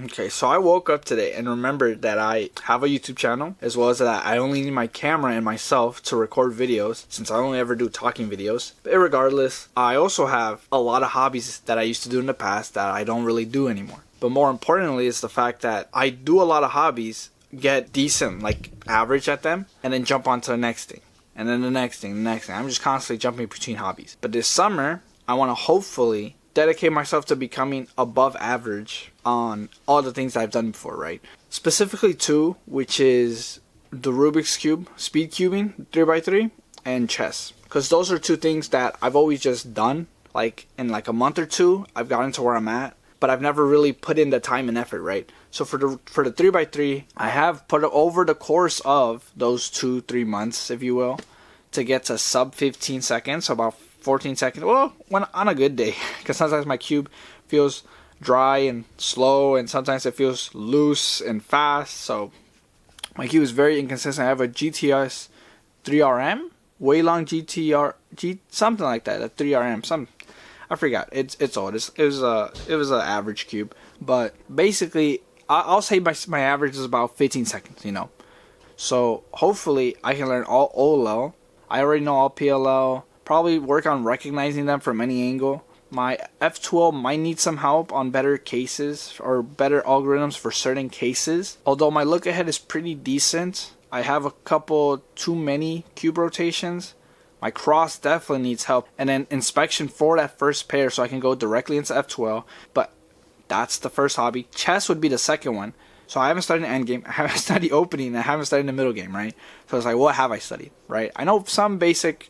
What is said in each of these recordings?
Okay, so I woke up today and remembered that I have a YouTube channel, as well as that I only need my camera and myself to record videos, since I only ever do talking videos. But regardless, I also have a lot of hobbies that I used to do in the past that I don't really do anymore. But more importantly is the fact that I do a lot of hobbies, get decent, like average at them, and then jump on to the next thing. And then the next thing, the next thing. I'm just constantly jumping between hobbies. But this summer, I want to hopefully dedicate myself to becoming above average on all the things that I've done before, right? Specifically two, which is the Rubik's Cube, speed cubing, 3x3, and chess. Because those are two things that I've always just done. Like in like a month or two, I've gotten to where I'm at, but I've never really put in the time and effort, right? So for the 3x3, I have put over the course of those 2-3 months, if you will, to get to sub 15 seconds, so about 14 seconds. Well, when on a good day, because sometimes my cube feels dry and slow, and sometimes it feels loose and fast. So my cube is very inconsistent. I have a GTS 3RM, Waylon something like that, a 3RM, I forgot. It's old. It was an average cube, but basically I'll say my average is about 15 seconds. So hopefully I can learn all OLL. I already know all PLL. Probably work on recognizing them from any angle. My F12 might need some help on better cases or better algorithms for certain cases. Although my look ahead is pretty decent. I have a couple too many cube rotations. My cross definitely needs help. And then inspection for that first pair so I can go directly into F12. But that's the first hobby. Chess would be the second one. So I haven't studied the end game, I haven't studied opening, I haven't studied the middle game, right? So it's like, what have I studied, right? I know some basic,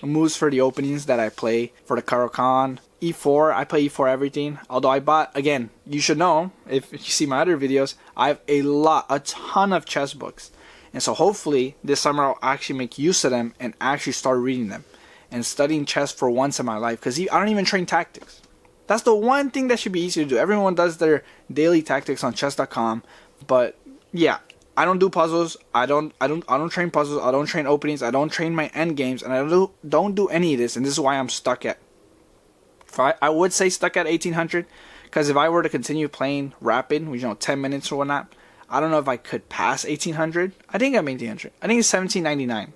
moves for the openings that I play for the Karo-kan. E4, I play E4 everything. Although I bought, again, you should know, if you see my other videos, I have a ton of chess books. And so hopefully this summer I'll actually make use of them and actually start reading them and studying chess for once in my life. Because I don't even train tactics. That's the one thing that should be easy to do. Everyone does their daily tactics on chess.com. But yeah, I don't do puzzles. I don't train puzzles. I don't train openings. I don't train my end games, and I don't do any of this. And this is why I'm stuck at. I would say stuck at 1800, because if I were to continue playing rapid, 10 minutes or whatnot, I don't know if I could pass 1800. I think I'm 1800. I think it's 1799.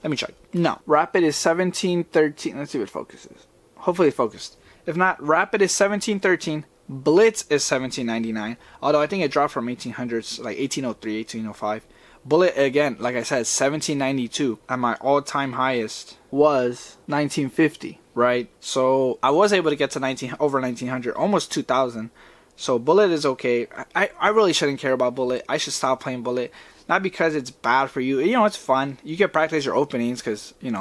Let me check. No, rapid is 1713. Let's see what focuses. Hopefully it focused. If not, rapid is 1713. Blitz is 1799, although I think it dropped from 1800s, like 1803, 1805. Bullet, again, like I said, 1792, and my all-time highest was 1950, right? So I was able to get to over 1900, almost 2000. So Bullet is okay. I really shouldn't care about Bullet. I should stop playing Bullet, not because it's bad for you. It's fun. You can practice your openings because you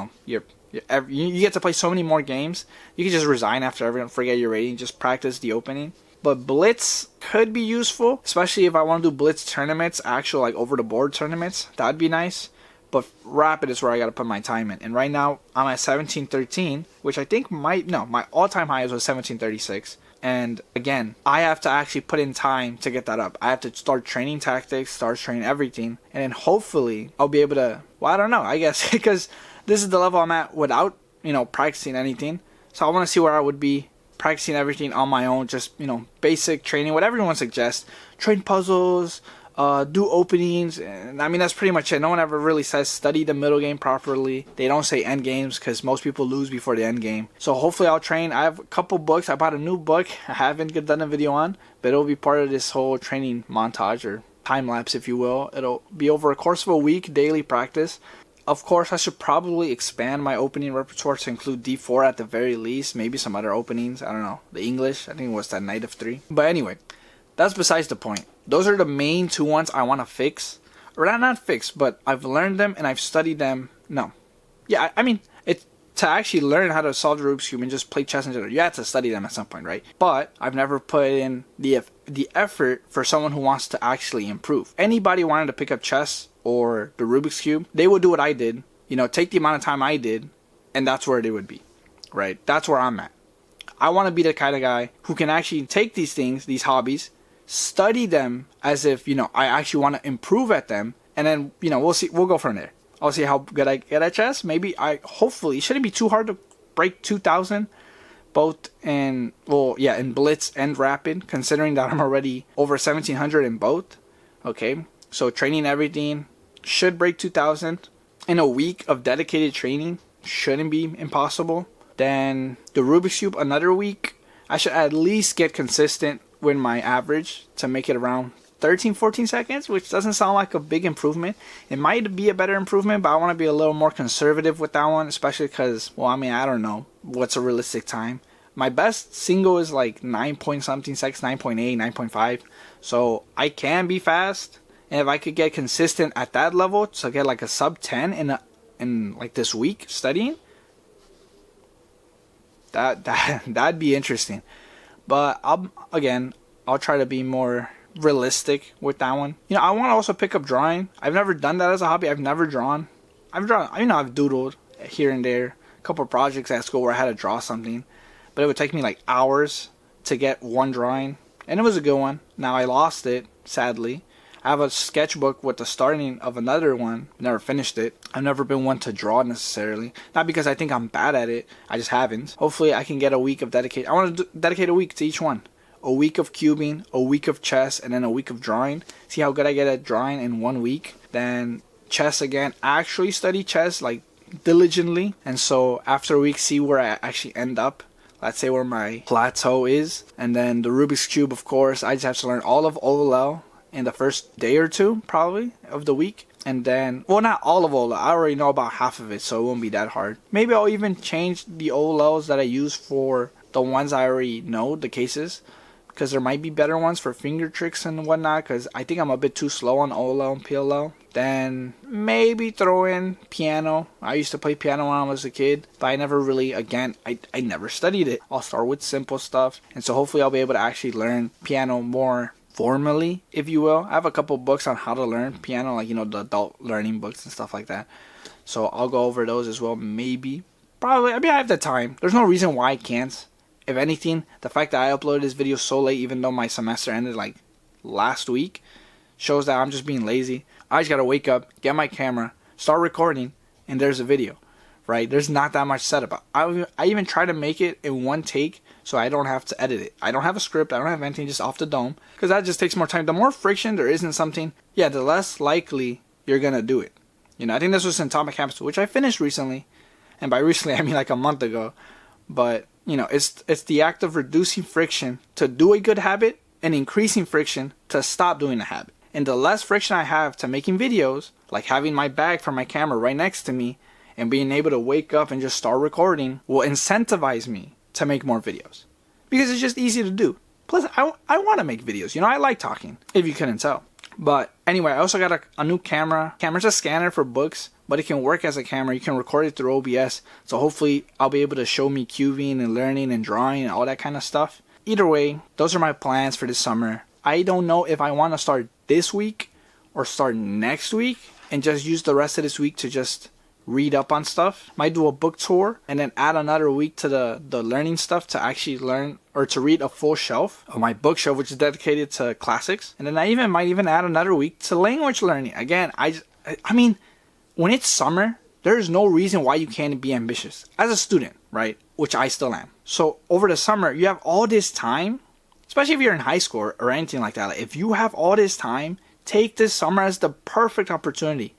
get to play so many more games. You can just resign after everyone, forget your rating, just practice the opening. But Blitz could be useful, especially if I want to do Blitz tournaments, actual like over the board tournaments. That'd be nice. But Rapid is where I gotta put my time in. And right now I'm at 1713, which I think my all-time highest was 1736. And again, I have to actually put in time to get that up. I have to start training tactics, start training everything, and then hopefully I'll be able to. Well, I don't know. I guess because this is the level I'm at without, practicing anything. So I want to see where I would be practicing everything on my own. Just, basic training, whatever everyone suggests. Train puzzles, do openings. And I mean, that's pretty much it. No one ever really says study the middle game properly. They don't say end games because most people lose before the end game. So hopefully I'll train. I have a couple books. I bought a new book I haven't done a video on, but it'll be part of this whole training montage or time lapse, if you will. It'll be over a course of a week, daily practice. Of course, I should probably expand my opening repertoire to include D4 at the very least. Maybe some other openings. I don't know. The English, I think it was that Knight of 3. But anyway, that's besides the point. Those are the main two ones I want to fix. Or not fix, but I've learned them and I've studied them. No. Yeah, I mean, it's to actually learn how to solve the Rubik's Cube and just play chess in general. You have to study them at some point, right? But I've never put in the effort for someone who wants to actually improve. Anybody wanted to pick up chess or the Rubik's Cube, they would do what I did, take the amount of time I did, and that's where they would be, right? That's where I'm at. I want to be the kind of guy who can actually take these things, these hobbies, study them as if, I actually want to improve at them, and then, we'll see, we'll go from there. I'll see how good I get at chess. Hopefully, it shouldn't be too hard to break 2,000, both in, in Blitz and Rapid, considering that I'm already over 1700 in both. Okay, so training everything should break 2000. In a week of dedicated training, shouldn't be impossible. Then the Rubik's Cube, another week. I should at least get consistent with my average to make it around 13-14 seconds, which doesn't sound like a big improvement. It might be a better improvement, but I want to be a little more conservative with that one, especially because, I don't know what's a realistic time. My best single is like 9 point something seconds, 9.8, 9.5. So I can be fast, and if I could get consistent at that level to get like a sub 10 in like this week studying, that'd be interesting. But I'll try to be more realistic with that one. I want to also pick up drawing. I've never done that as a hobby. I've never drawn. I've doodled here and there. A couple of projects at school where I had to draw something, but it would take me like hours to get one drawing, and it was a good one. Now I lost it, sadly. I have a sketchbook with the starting of another one. Never finished it. I've never been one to draw necessarily. Not because I think I'm bad at it. I just haven't. Hopefully I can get a week of dedicate. I want to dedicate a week to each one. A week of cubing, a week of chess, and then a week of drawing. See how good I get at drawing in 1 week. Then chess again. Actually study chess like diligently. And so after a week, see where I actually end up. Let's say where my plateau is. And then the Rubik's Cube, of course. I just have to learn all of OLL in the first day or two, probably, of the week. And then, not all of OLL. I already know about half of it, so it won't be that hard. Maybe I'll even change the OLLs that I use for the ones I already know, the cases. Because there might be better ones for finger tricks and whatnot. Because I think I'm a bit too slow on OLL and PLL. Then maybe throw in piano. I used to play piano when I was a kid, but I never really, I never studied it. I'll start with simple stuff. And so hopefully I'll be able to actually learn piano more formally, if you will. I have a couple books on how to learn piano, like, the adult learning books and stuff like that. So I'll go over those as well, maybe. Probably, I have the time. There's no reason why I can't. If anything, the fact that I uploaded this video so late, even though my semester ended like last week, shows that I'm just being lazy. I just gotta wake up, get my camera, start recording, and there's a video, right? There's not that much setup. I even try to make it in one take so I don't have to edit it. I don't have a script, I don't have anything, just off the dome, because that just takes more time. The more friction there is in something, the less likely you're gonna do it. I think this was in Atomic Habits, which I finished recently, and by recently I mean like a month ago. But it's the act of reducing friction to do a good habit and increasing friction to stop doing a habit. And the less friction I have to making videos, like having my bag for my camera right next to me and being able to wake up and just start recording, will incentivize me to make more videos. Because it's just easy to do. Plus, I want to make videos. I like talking, if you couldn't tell. But anyway, I also got a new camera. Camera's a scanner for books, but it can work as a camera. You can record it through OBS. So hopefully I'll be able to show me cubing and learning and drawing and all that kind of stuff. Either way, those are my plans for this summer. I don't know if I want to start this week or start next week and just use the rest of this week to just read up on stuff. Might do a book tour and then add another week to the learning stuff to actually learn or to read a full shelf of my bookshelf, which is dedicated to classics. And then I might even add another week to language learning. Again, I mean, when it's summer, there's no reason why you can't be ambitious as a student, right? Which I still am. So over the summer, you have all this time, especially if you're in high school or anything like that. Like, if you have all this time, take this summer as the perfect opportunity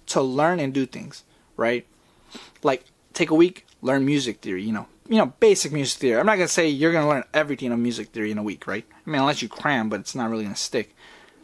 to learn and do things, right? Like, take a week, learn music theory, basic music theory. I'm not going to say you're going to learn everything of music theory in a week, right? I mean, unless you cram, but it's not really going to stick.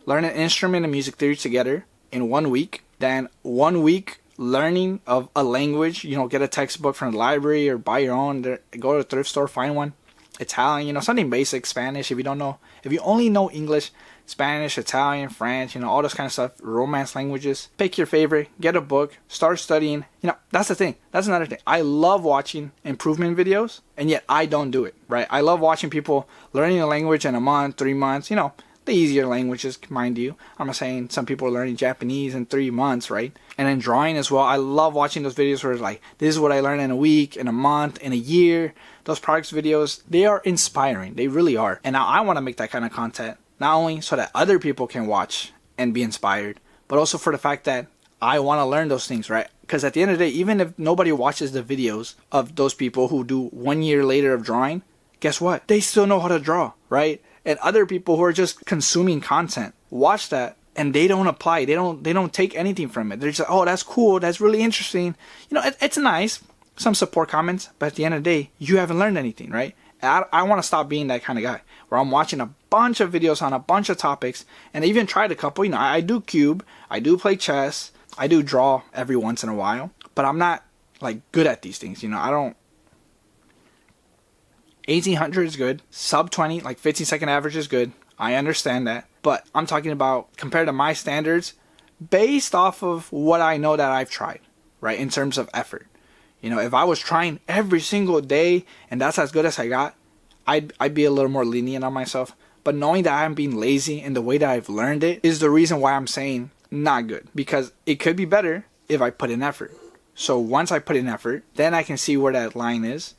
Learn an instrument and music theory together in 1 week. Then 1 week learning of a language, get a textbook from the library or buy your own. Go to a thrift store, find one. Italian, something basic, Spanish, if you only know English, Spanish, Italian, French, all this kind of stuff, Romance languages. Pick your favorite, get a book, start studying. That's the thing. That's another thing. I love watching improvement videos, and yet I don't do it, right? I love watching people learning a language in a month, 3 months, the easier languages, mind you. I'm not saying some people are learning Japanese in 3 months, right? And then drawing as well. I love watching those videos where it's like, this is what I learned in a week, in a month, in a year. Those products videos, they are inspiring. They really are. And now I want to make that kind of content, not only so that other people can watch and be inspired, but also for the fact that I want to learn those things, right? Because at the end of the day, even if nobody watches the videos of those people who do 1 year later of drawing, guess what? They still know how to draw, right? And other people who are just consuming content watch that and they don't apply. They don't take anything from it. They're just, oh, that's cool. That's really interesting. You know, it's nice. Some support comments, but at the end of the day, you haven't learned anything, right? I want to stop being that kind of guy where I'm watching a bunch of videos on a bunch of topics, and I even tried a couple. You know, I do cube, I do play chess, I do draw every once in a while, but I'm not like good at these things. You know, I don't. 1800 is good. Sub 20, like 15-second average is good. I understand that, but I'm talking about compared to my standards, based off of what I know that I've tried, right? In terms of effort. You know, if I was trying every single day and that's as good as I got, I'd be a little more lenient on myself. But knowing that I'm being lazy in the way that I've learned it is the reason why I'm saying not good. Because it could be better if I put in effort. So once I put in effort, then I can see where that line is.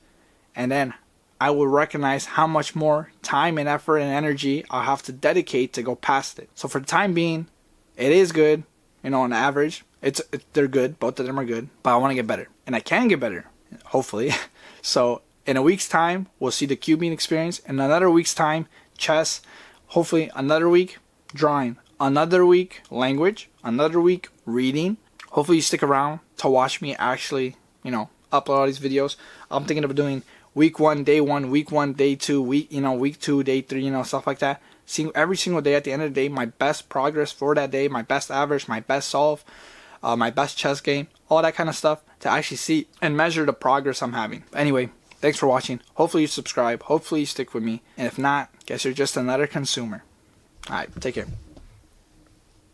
And then I will recognize how much more time and effort and energy I'll have to dedicate to go past it. So for the time being, it is good, you know, on average. They're good. Both of them are good. But I want to get better. And I can get better, hopefully. So in a week's time, we'll see the cubing experience. In another week's time, chess. Hopefully another week, drawing. Another week, language. Another week, reading. Hopefully you stick around to watch me actually, you know, upload all these videos. I'm thinking of doing week 1, day 1, week 1, day 2, week 2, day 3, you know, stuff like that. Seeing every single day at the end of the day, my best progress for that day, my best average, my best solve, my best chess game, all that kind of stuff to actually see and measure the progress I'm having. Anyway, thanks for watching. Hopefully you subscribe. Hopefully you stick with me. And if not, guess you're just another consumer. Alright, take care.